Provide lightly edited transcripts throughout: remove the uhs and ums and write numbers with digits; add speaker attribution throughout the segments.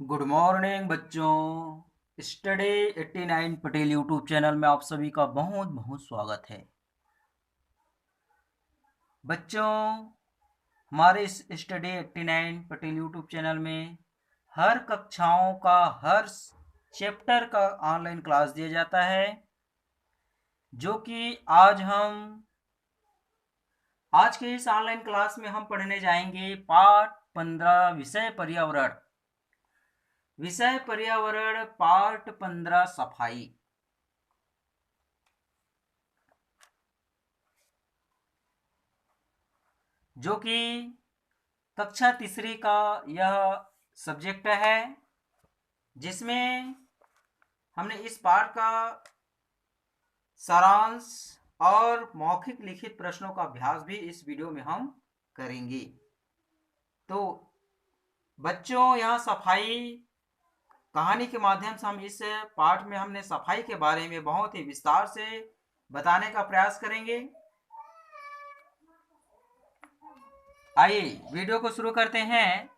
Speaker 1: Good morning बच्चों। Study 89 Patel YouTube channel में आप सभी का बहुत बहुत स्वागत है। बच्चों, हमारे इस स्टडी 89 पटेल यूट्यूब चैनल में हर कक्षाओं का हर चैप्टर का ऑनलाइन क्लास दिया जाता है, जो कि आज के इस ऑनलाइन क्लास में हम पढ़ने जाएंगे पाठ 15 विषय पर्यावरण पार्ट 15 सफाई। जो कि कक्षा तीसरी का यह सब्जेक्ट है, जिसमें हमने इस पाठ का सारांश और मौखिक लिखित प्रश्नों का अभ्यास भी इस वीडियो में हम करेंगे। तो बच्चों, यहाँ सफाई कहानी के माध्यम से हम इस पाठ में हमने सफाई के बारे में बहुत ही विस्तार से बताने का प्रयास करेंगे। आइए वीडियो को शुरू करते हैं।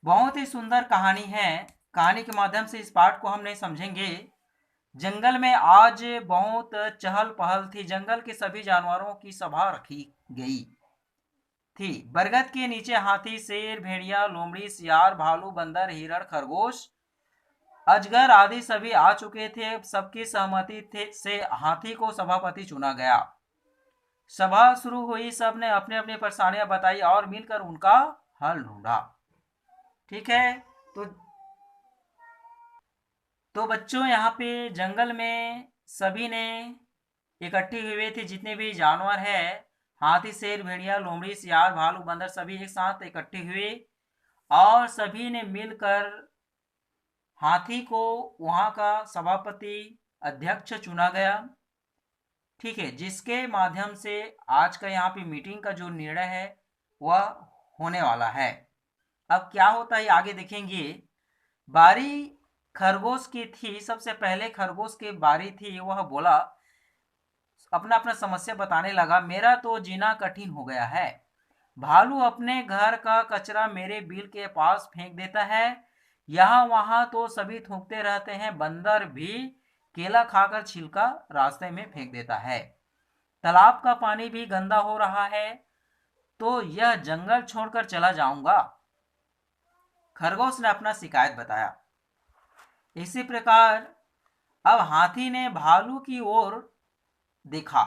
Speaker 1: बहुत ही सुंदर कहानी है। कहानी के माध्यम से इस पाठ को हमने समझेंगे। जंगल में आज बहुत चहल पहल थी। जंगल के सभी जानवरों की सभा रखी गई थी। बरगद के नीचे हाथी, शेर, भेड़िया, लोमड़ी, सियार, भालू, बंदर, हिरण, खरगोश, अजगर आदि सभी आ चुके थे। सबकी सहमति से हाथी को सभापति चुना गया। सभा शुरू हुई। सबने अपने अपनी परेशानियां बताई और मिलकर उनका हल ढूंढा। ठीक है। तो तो बच्चों, यहाँ पे जंगल में सभी ने इकट्ठे हुए थे। जितने भी जानवर हैं, हाथी, शेर, भेड़िया, लोमड़ी, सियार, भालू, बंदर, सभी एक साथ इकट्ठे हुए और सभी ने मिलकर हाथी को वहां का सभापति अध्यक्ष चुना गया। ठीक है, जिसके माध्यम से आज का यहाँ पे मीटिंग का जो निर्णय है वह होने वाला है। अब क्या होता है आगे देखेंगे। बारी खरगोश की थी। सबसे पहले खरगोश की बारी थी। वह बोला, अपना अपना समस्या बताने लगा। मेरा तो जीना कठिन हो गया है। भालू अपने घर का कचरा मेरे बिल के पास फेंक देता है। यहाँ वहां तो सभी थूकते रहते हैं। बंदर भी केला खाकर छिलका रास्ते में फेंक देता है। तालाब का पानी भी गंदा हो रहा है। तो यह जंगल छोड़कर चला जाऊंगा। खरगोश ने अपना शिकायत बताया। इसी प्रकार अब हाथी ने भालू की ओर देखा।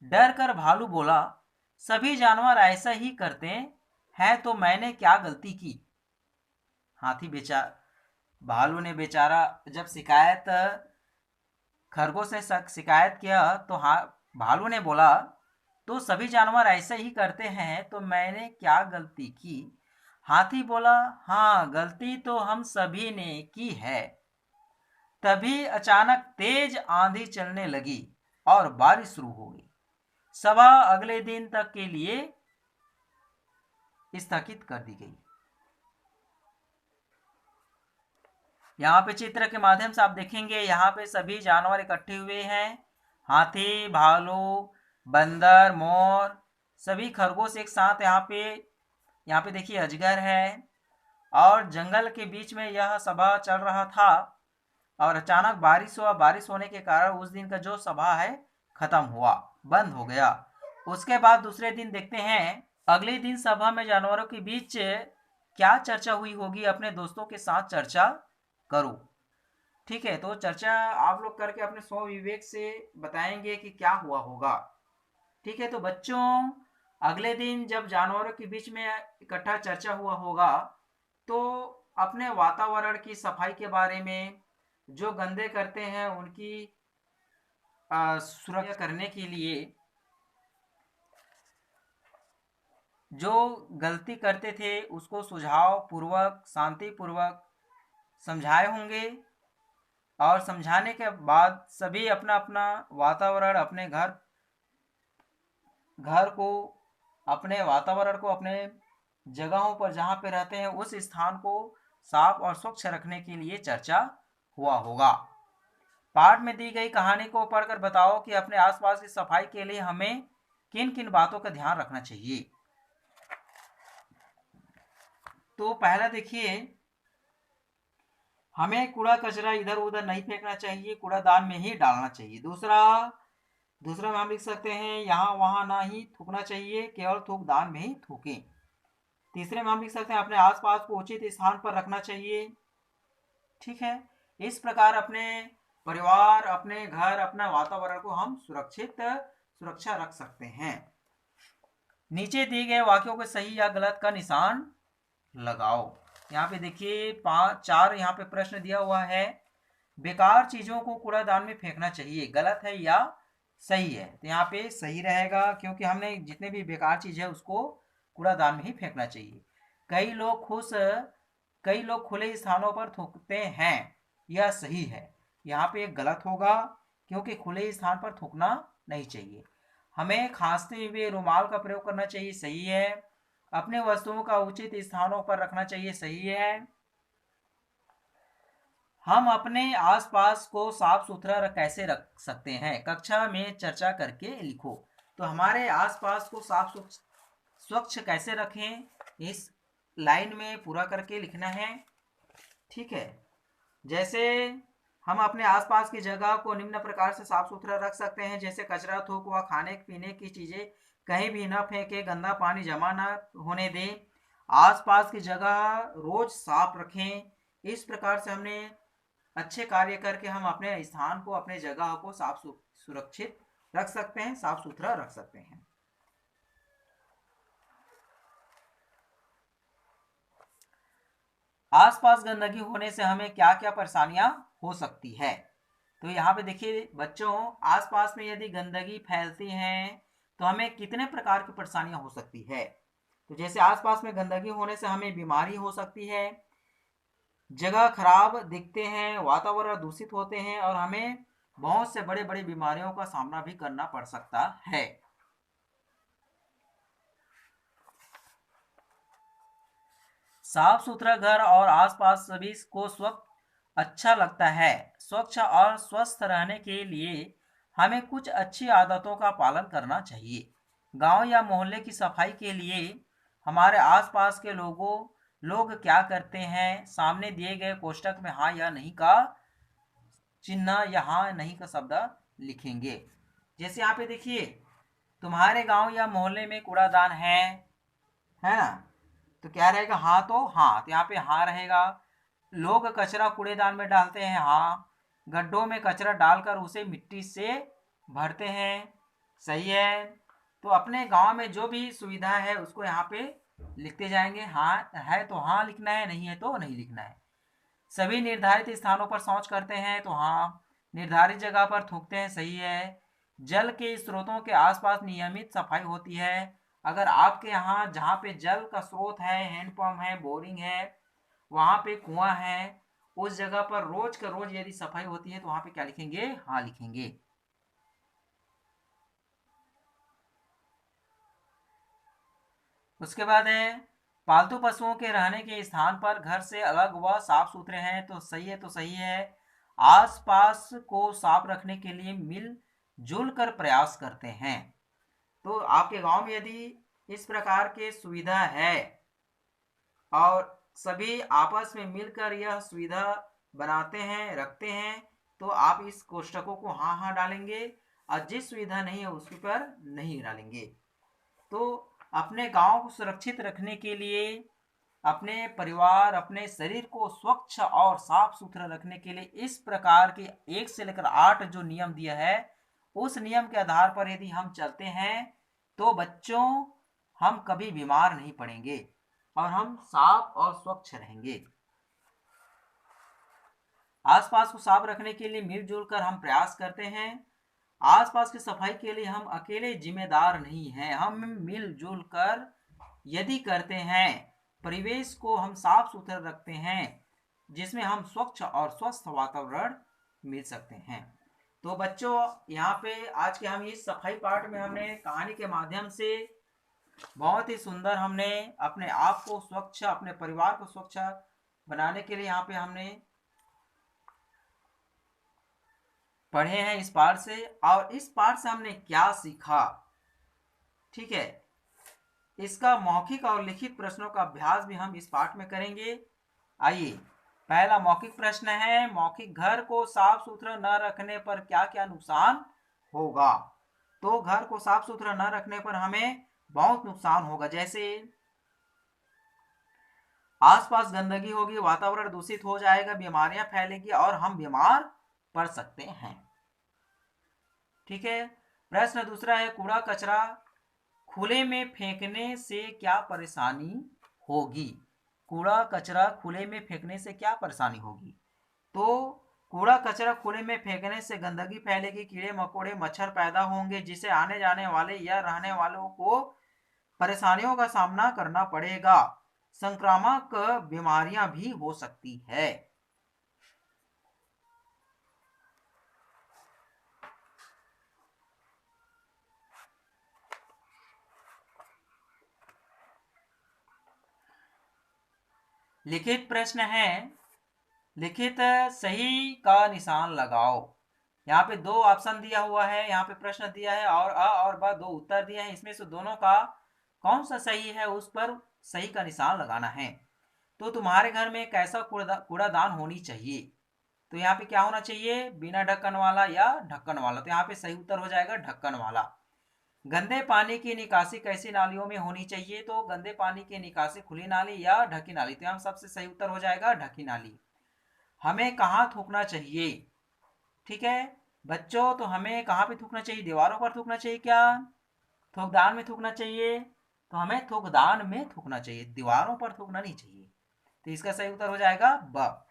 Speaker 1: डर कर भालू बोला, सभी जानवर ऐसा ही करते हैं, तो मैंने क्या गलती की। हाथी बेचारा भालू ने बेचारा जब खरगोश ने शिकायत किया तो भालू ने बोला, तो सभी जानवर ऐसे ही करते हैं, तो मैंने क्या गलती की। हाथी बोला, हाँ, गलती तो हम सभी ने की है। तभी अचानक तेज आंधी चलने लगी और बारिश शुरू हो गई। सभा अगले दिन तक के लिए स्थगित कर दी गई। यहाँ पे चित्र के माध्यम से आप देखेंगे, यहाँ पे सभी जानवर इकट्ठे हुए हैं। हाथी, भालू, बंदर, मोर, सभी खरगोश एक साथ यहाँ पे देखिए अजगर है। और जंगल के बीच में यह सभा चल रहा था और अचानक बारिश हुआ। बारिश होने के कारण उस दिन का जो सभा है खत्म हुआ, बंद हो गया। उसके बाद दूसरे दिन देखते हैं। अगले दिन सभा में जानवरों के बीच क्या चर्चा हुई होगी, अपने दोस्तों के साथ चर्चा करो। ठीक है, तो चर्चा आप लोग करके अपने स्व विवेक से बताएंगे कि क्या हुआ होगा। ठीक है, तो बच्चों, अगले दिन जब जानवरों के बीच में इकट्ठा चर्चा हुआ होगा, तो अपने वातावरण की सफाई के बारे में, जो गंदे करते हैं उनकी सुरक्षा करने के लिए, जो गलती करते थे उसको सुझाव पूर्वक, शांति पूर्वक समझाए होंगे। और समझाने के बाद सभी अपना अपना वातावरण, अपने घर को, अपने वातावरण को, अपने जगहों पर जहाँ पे रहते हैं उस स्थान को साफ और स्वच्छ रखने के लिए चर्चा हुआ होगा। पाठ में दी गई कहानी को पढ़कर बताओ कि अपने आसपास की सफाई के लिए हमें किन किन बातों का ध्यान रखना चाहिए। तो पहला देखिए, हमें कूड़ा कचरा इधर उधर नहीं फेंकना चाहिए, कूड़ादान में ही डालना चाहिए। दूसरा में हम लिख सकते हैं यहाँ वहाँ ना ही थूकना चाहिए, केवल थूकदान में ही थूकें। तीसरे में हम लिख सकते हैं अपने आसपास को उचित स्थान पर रखना चाहिए। ठीक है, इस प्रकार अपने परिवार, अपने घर, अपना वातावरण को हम सुरक्षा रख सकते हैं। नीचे दिए गए वाक्यों के सही या गलत का निशान लगाओ। यहाँ पे देखिए 4 यहाँ पे प्रश्न दिया हुआ है। बेकार चीजों को कूड़ादान में फेंकना चाहिए, गलत है या सही है? तो यहाँ पे सही रहेगा, क्योंकि हमने जितने भी बेकार चीज है उसको कूड़ादान में ही फेंकना चाहिए। कई लोग खुले स्थानों पर थूकते हैं, यह सही है। यहाँ पे गलत होगा, क्योंकि खुले स्थान पर थूकना नहीं चाहिए। हमें खांसते हुए रुमाल का प्रयोग करना चाहिए, सही है। अपने वस्तुओं का उचित स्थानों पर रखना चाहिए, सही है। हम अपने आसपास को साफ सुथरा कैसे रख सकते हैं, कक्षा में चर्चा करके लिखो। तो हमारे आसपास को स्वच्छ कैसे रखें, इस लाइन में पूरा करके लिखना है। ठीक है, जैसे हम अपने आसपास की जगह को निम्न प्रकार से साफ सुथरा रख सकते हैं, जैसे कचरा, थूक व खाने पीने की चीजें कहीं भी न फेंके, गंदा पानी जमा न होने दें, आसपास की जगह रोज साफ रखें। इस प्रकार से हमने अच्छे कार्य करके हम अपने स्थान को, अपने जगह को साफ सुरक्षित रख सकते हैं, साफ सुथरा रख सकते हैं। आसपास गंदगी होने से हमें क्या क्या परेशानियां हो सकती है। तो यहाँ पे देखिए बच्चों, आसपास में यदि गंदगी फैलती है तो हमें कितने प्रकार की परेशानियां हो सकती है। तो जैसे आसपास में गंदगी होने से हमें बीमारी हो सकती है, जगह खराब दिखते हैं, वातावरण दूषित होते हैं और हमें बहुत से बड़े बड़े बीमारियों का सामना भी करना पड़ सकता है। साफ सुथरा घर और आसपास सभी को अच्छा लगता है। स्वच्छ और स्वस्थ रहने के लिए हमें कुछ अच्छी आदतों का पालन करना चाहिए। गांव या मोहल्ले की सफाई के लिए हमारे आसपास के लोग क्या करते हैं, सामने दिए गए कोष्टक में हाँ या नहीं का चिन्ह या हाँ नहीं का शब्द लिखेंगे। जैसे यहाँ पे देखिए, तुम्हारे गांव या मोहल्ले में कूड़ादान है ना? तो क्या रहेगा, हाँ तो हाँ, तो यहाँ पे हाँ रहेगा। लोग कचरा कूड़ेदान में डालते हैं, हाँ। गड्ढों में कचरा डालकर उसे मिट्टी से भरते हैं, सही है। तो अपने गांव में जो भी सुविधा है उसको यहाँ पे लिखते जाएंगे, हाँ है तो हाँ लिखना है, नहीं है तो नहीं लिखना है। सभी निर्धारित स्थानों पर शौच करते हैं, तो हाँ। निर्धारित जगह पर थूकते हैं, सही है। जल के स्रोतों के आसपास नियमित सफाई होती है। अगर आपके यहाँ जहाँ पे जल का स्रोत है, हैंडपंप है, बोरिंग है, वहाँ पे कुआं है, उस जगह पर रोज का रोज यदि सफाई होती है तो वहाँ पे क्या लिखेंगे, हाँ लिखेंगे। उसके बाद है पालतू पशुओं के रहने के स्थान पर घर से अलग व साफ सुथरे हैं, तो सही है, तो सही है। आसपास को साफ रखने के लिए मिलजुल कर प्रयास करते हैं। तो आपके गांव में यदि इस प्रकार के सुविधा है और सभी आपस में मिलकर यह सुविधा बनाते हैं, रखते हैं, तो आप इस कोष्टकों को हाँ हाँ डालेंगे और जिस सुविधा नहीं है उसके पर नहीं डालेंगे। तो अपने गांव को सुरक्षित रखने के लिए, अपने परिवार, अपने शरीर को स्वच्छ और साफ सुथरा रखने के लिए इस प्रकार के 1 से लेकर 8 जो नियम दिया है, उस नियम के आधार पर यदि हम चलते हैं तो बच्चों हम कभी बीमार नहीं पड़ेंगे और हम साफ और स्वच्छ रहेंगे। आसपास को साफ रखने के लिए मिलजुल कर हम प्रयास करते हैं। आसपास की सफाई के लिए हम अकेले जिम्मेदार नहीं हैं, हम मिलजुल कर यदि करते हैं, परिवेश को हम साफ सुथरा रखते हैं, जिसमें हम स्वच्छ और स्वस्थ वातावरण मिल सकते हैं। तो बच्चों, यहाँ पे आज के हम इस सफाई पाठ में हमने कहानी के माध्यम से बहुत ही सुंदर हमने अपने आप को स्वच्छ, अपने परिवार को स्वच्छ बनाने के लिए यहाँ पे हमने पढ़े हैं इस पाठ से, और इस पाठ से हमने क्या सीखा। ठीक है, इसका मौखिक और लिखित प्रश्नों का अभ्यास भी हम इस पाठ में करेंगे। आइए, पहला मौखिक प्रश्न है, मौखिक घर को साफ सुथरा न रखने पर क्या क्या नुकसान होगा। तो घर को साफ सुथरा न रखने पर हमें बहुत नुकसान होगा, जैसे आसपास गंदगी होगी, वातावरण दूषित हो जाएगा, बीमारियां फैलेगी और हम बीमार पड़ सकते हैं। ठीक है, प्रश्न दूसरा है, कूड़ा कचरा खुले में फेंकने से क्या परेशानी होगी। कूड़ा कचरा खुले में फेंकने से क्या परेशानी होगी। तो कूड़ा कचरा खुले में फेंकने से गंदगी फैलेगी, कीड़े मकोड़े मच्छर पैदा होंगे, जिससे आने जाने वाले या रहने वालों को परेशानियों का सामना करना पड़ेगा। संक्रामक बीमारियां भी हो सकती है। लिखित प्रश्न है, लिखित सही का निशान लगाओ। यहाँ पे दो ऑप्शन दिया हुआ है, यहाँ पे प्रश्न दिया है और अ और ब दो उत्तर दिए हैं, इसमें से दोनों का कौन सा सही है उस पर सही का निशान लगाना है। तो तुम्हारे घर में कैसा कूड़ादान होनी चाहिए। तो यहाँ पे क्या होना चाहिए, बिना ढक्कन वाला या ढक्कन वाला। तो यहाँ पे सही उत्तर हो जाएगा ढक्कन वाला। गंदे पानी की निकासी कैसी नालियों में होनी चाहिए। तो गंदे पानी की निकासी खुली नाली या ढकी नाली। तो यहाँ सबसे सही उत्तर हो जाएगा ढकी नाली। हमें कहाँ थूकना चाहिए। ठीक है बच्चों, तो हमें कहाँ पे थूकना चाहिए, दीवारों पर थूकना चाहिए क्या, थूकदान में थूकना चाहिए। तो हमें थूकदान में थूकना चाहिए, दीवारों पर थूकना नहीं चाहिए। तो इसका सही उत्तर हो जाएगा ब।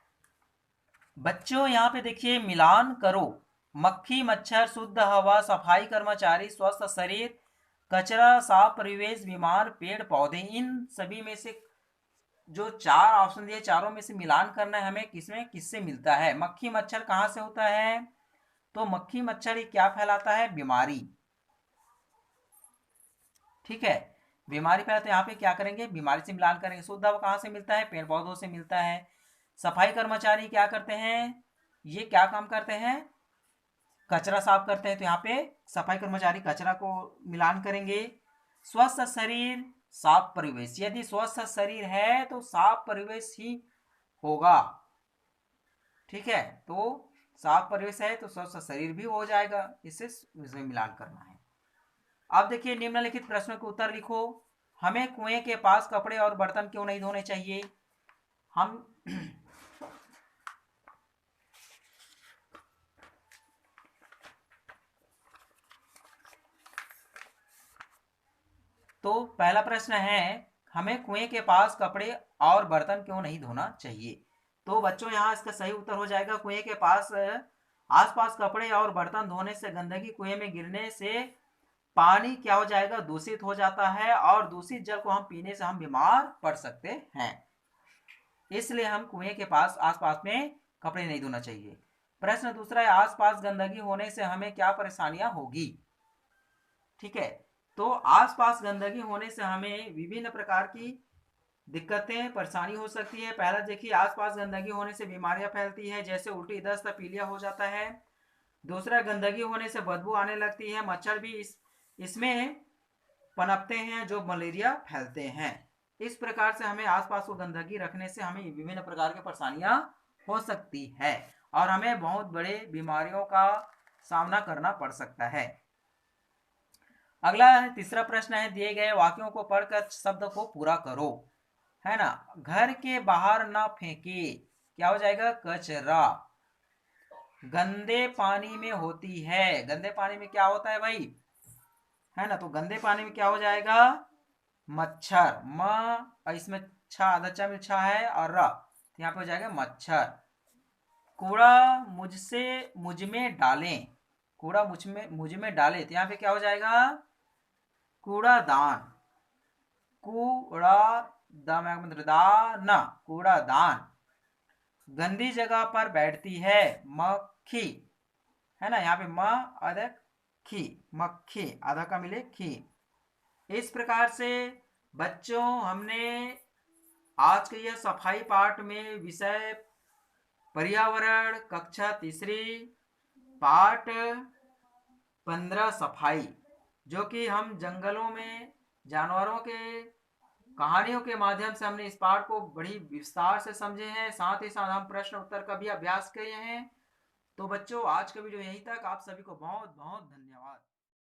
Speaker 1: बच्चों यहाँ पे देखिए, मिलान करो। मक्खी मच्छर, शुद्ध हवा, सफाई कर्मचारी, स्वस्थ शरीर, कचरा, साफ परिवेश, बीमार, पेड़ पौधे, इन सभी में से जो चार ऑप्शन दिए, चारों में से मिलान करना है हमें, किसमें किससे मिलता है। मक्खी मच्छर कहाँ से होता है। तो मक्खी मच्छर ही क्या फैलाता है, बीमारी। ठीक है, बीमारी फैलाता है। यहाँ पे क्या करेंगे, बीमारी से मिलान करेंगे। शुद्ध हवा कहाँ से मिलता है, पेड़ पौधों से मिलता है। सफाई कर्मचारी क्या करते हैं, ये क्या काम करते हैं, कचरा साफ करते हैं। तो यहाँ पे सफाई कर्मचारी कचरा को मिलान करेंगे। स्वस्थ शरीर, साफ परिवेश। यदि स्वस्थ शरीर है तो साफ परिवेश ही होगा। ठीक है, तो साफ परिवेश है तो स्वस्थ शरीर भी हो जाएगा। इसमें मिलान करना है। अब देखिए, निम्नलिखित प्रश्नों के उत्तर लिखो। हमें कुएं के पास कपड़े और बर्तन क्यों नहीं धोने चाहिए। हम तो पहला प्रश्न है, हमें कुएं के पास कपड़े और बर्तन क्यों नहीं धोना चाहिए। तो बच्चों यहाँ इसका सही उत्तर हो जाएगा, कुएं के पास आसपास कपड़े और बर्तन धोने से गंदगी कुएं में गिरने से पानी क्या हो जाएगा, दूषित हो जाता है, और दूषित जल को हम पीने से हम बीमार पड़ सकते हैं। इसलिए हम कुएं के पास आसपास में कपड़े नहीं धोना चाहिए। प्रश्न दूसरा है, आसपास गंदगी होने से हमें क्या परेशानियां होगी। ठीक है, तो आसपास गंदगी होने से हमें विभिन्न प्रकार की दिक्कतें परेशानी हो सकती है। पहला देखिए, आसपास गंदगी होने से बीमारियां फैलती है, जैसे उल्टी, दस्त, पीलिया हो जाता है। दूसरा, गंदगी होने से बदबू आने लगती है, मच्छर भी इसमें पनपते हैं जो मलेरिया फैलते हैं। इस प्रकार से हमें आसपास को गंदगी रखने से हमें विभिन्न प्रकार की परेशानियां हो सकती है और हमें बहुत बड़े बीमारियों का सामना करना पड़ सकता है। अगला है, तीसरा प्रश्न है, दिए गए वाक्यों को पढ़कर शब्द को पूरा करो। है ना, घर के बाहर ना फेंके, क्या हो जाएगा, कचरा। गंदे पानी में होती है, गंदे पानी में क्या होता है भाई, है ना। तो गंदे पानी में क्या हो जाएगा, मच्छर। म इसमें छा, आधा में छा है और र, तो यहाँ पे हो जाएगा मच्छर। कूड़ा मुझ में डालें, कूड़ा मुझ में डाले, तो यहाँ पे क्या हो जाएगा, कूड़ादान। कूड़ादान, कूड़ादान। गंदी जगह पर बैठती है मक्खी, है ना। यहाँ पे म आधा खी, मक्खी, आधा का मिले खी। इस प्रकार से बच्चों हमने आज के यह सफाई पाठ में विषय पर्यावरण कक्षा तीसरी पाठ 15 सफाई, जो कि हम जंगलों में जानवरों के कहानियों के माध्यम से हमने इस पाठ को बड़ी विस्तार से समझे हैं। साथ ही साथ हम प्रश्न उत्तर का भी अभ्यास किए हैं। तो बच्चों, आज का वीडियो यहीं तक। आप सभी को बहुत बहुत धन्यवाद।